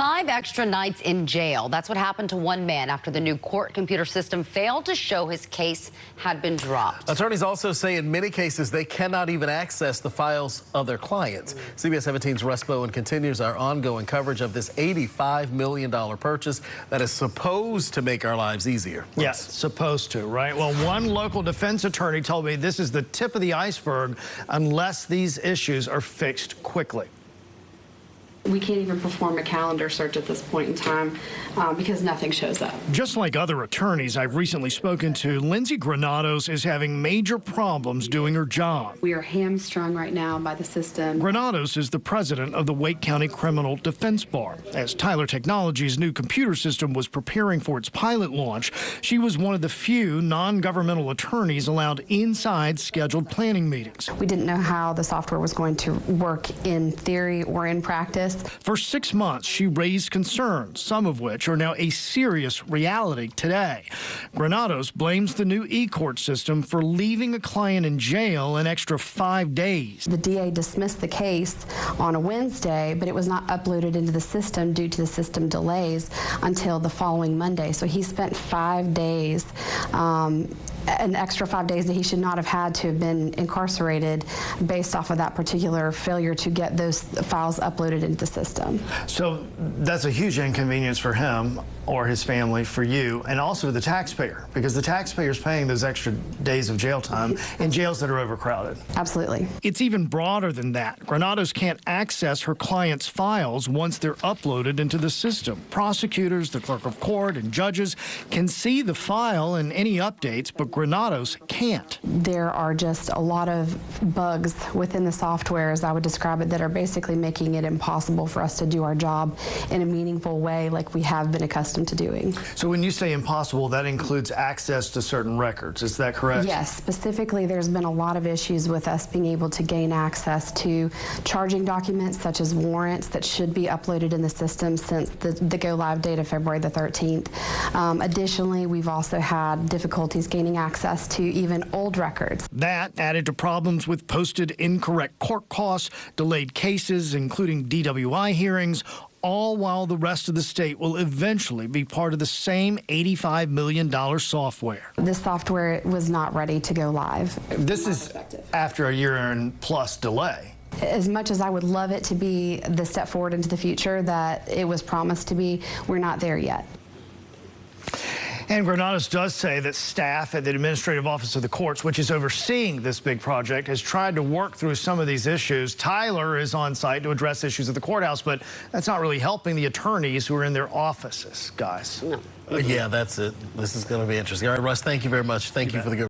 5 extra nights in jail. That's what happened to one man after the new court computer system failed to show his case had been dropped. Attorneys also say in many cases they cannot even access the files of their clients. CBS 17's Russ Bowen continues our ongoing coverage of this $85 million purchase that is supposed to make our lives easier. Yes, supposed to, right? Well, one local defense attorney told me this is the tip of the iceberg unless these issues are fixed quickly. We can't even perform a calendar search at this point in time because nothing shows up. Just like other attorneys I've recently spoken to, Lindsay Granados is having major problems doing her job. We are hamstrung right now by the system. Granados is the president of the Wake County Criminal Defense Bar. As Tyler Technologies' new computer system was preparing for its pilot launch, she was one of the few non-governmental attorneys allowed inside scheduled planning meetings. We didn't know how the software was going to work in theory or in practice. For 6 months, she raised concerns, some of which are now a serious reality today. Granados blames the new e-court system for leaving a client in jail an extra 5 days. The DA dismissed the case on a Wednesday, but it was not uploaded into the system due to the system delays until the following Monday. So he spent 5 days, an extra 5 days that he should not have had to have been incarcerated based off of that particular failure to get those files uploaded into the system. So that's a huge inconvenience for him or his family, for you, and also the taxpayer, because the taxpayer's paying those extra days of jail time in jails that are overcrowded. Absolutely. It's even broader than that. Granados can't access her clients' files once they're uploaded into the system. Prosecutors, the clerk of court, and judges can see the file and any updates, but Granados can't. There are just a lot of bugs within the software, as I would describe it, that are basically making it impossible for us to do our job in a meaningful way like we have been accustomed to doing. So when you say impossible, that includes access to certain records, is that correct? Yes, specifically there's been a lot of issues with us being able to gain access to charging documents such as warrants that should be uploaded in the system since the go live date of February the 13th. Additionally, we've also had difficulties gaining access to even old records. That added to problems with posted incorrect court costs, delayed cases, including DWI hearings, all while the rest of the state will eventually be part of the same $85 million software. This software was not ready to go live. This is after a year and plus delay. As much as I would love it to be the step forward into the future that it was promised to be, we're not there yet. And Granados does say that staff at the Administrative Office of the Courts, which is overseeing this big project, has tried to work through some of these issues. Tyler is on site to address issues at the courthouse, but that's not really helping the attorneys who are in their offices, guys. No. Yeah, that's it. This is going to be interesting. All right, Russ, thank you very much. Thank you for the good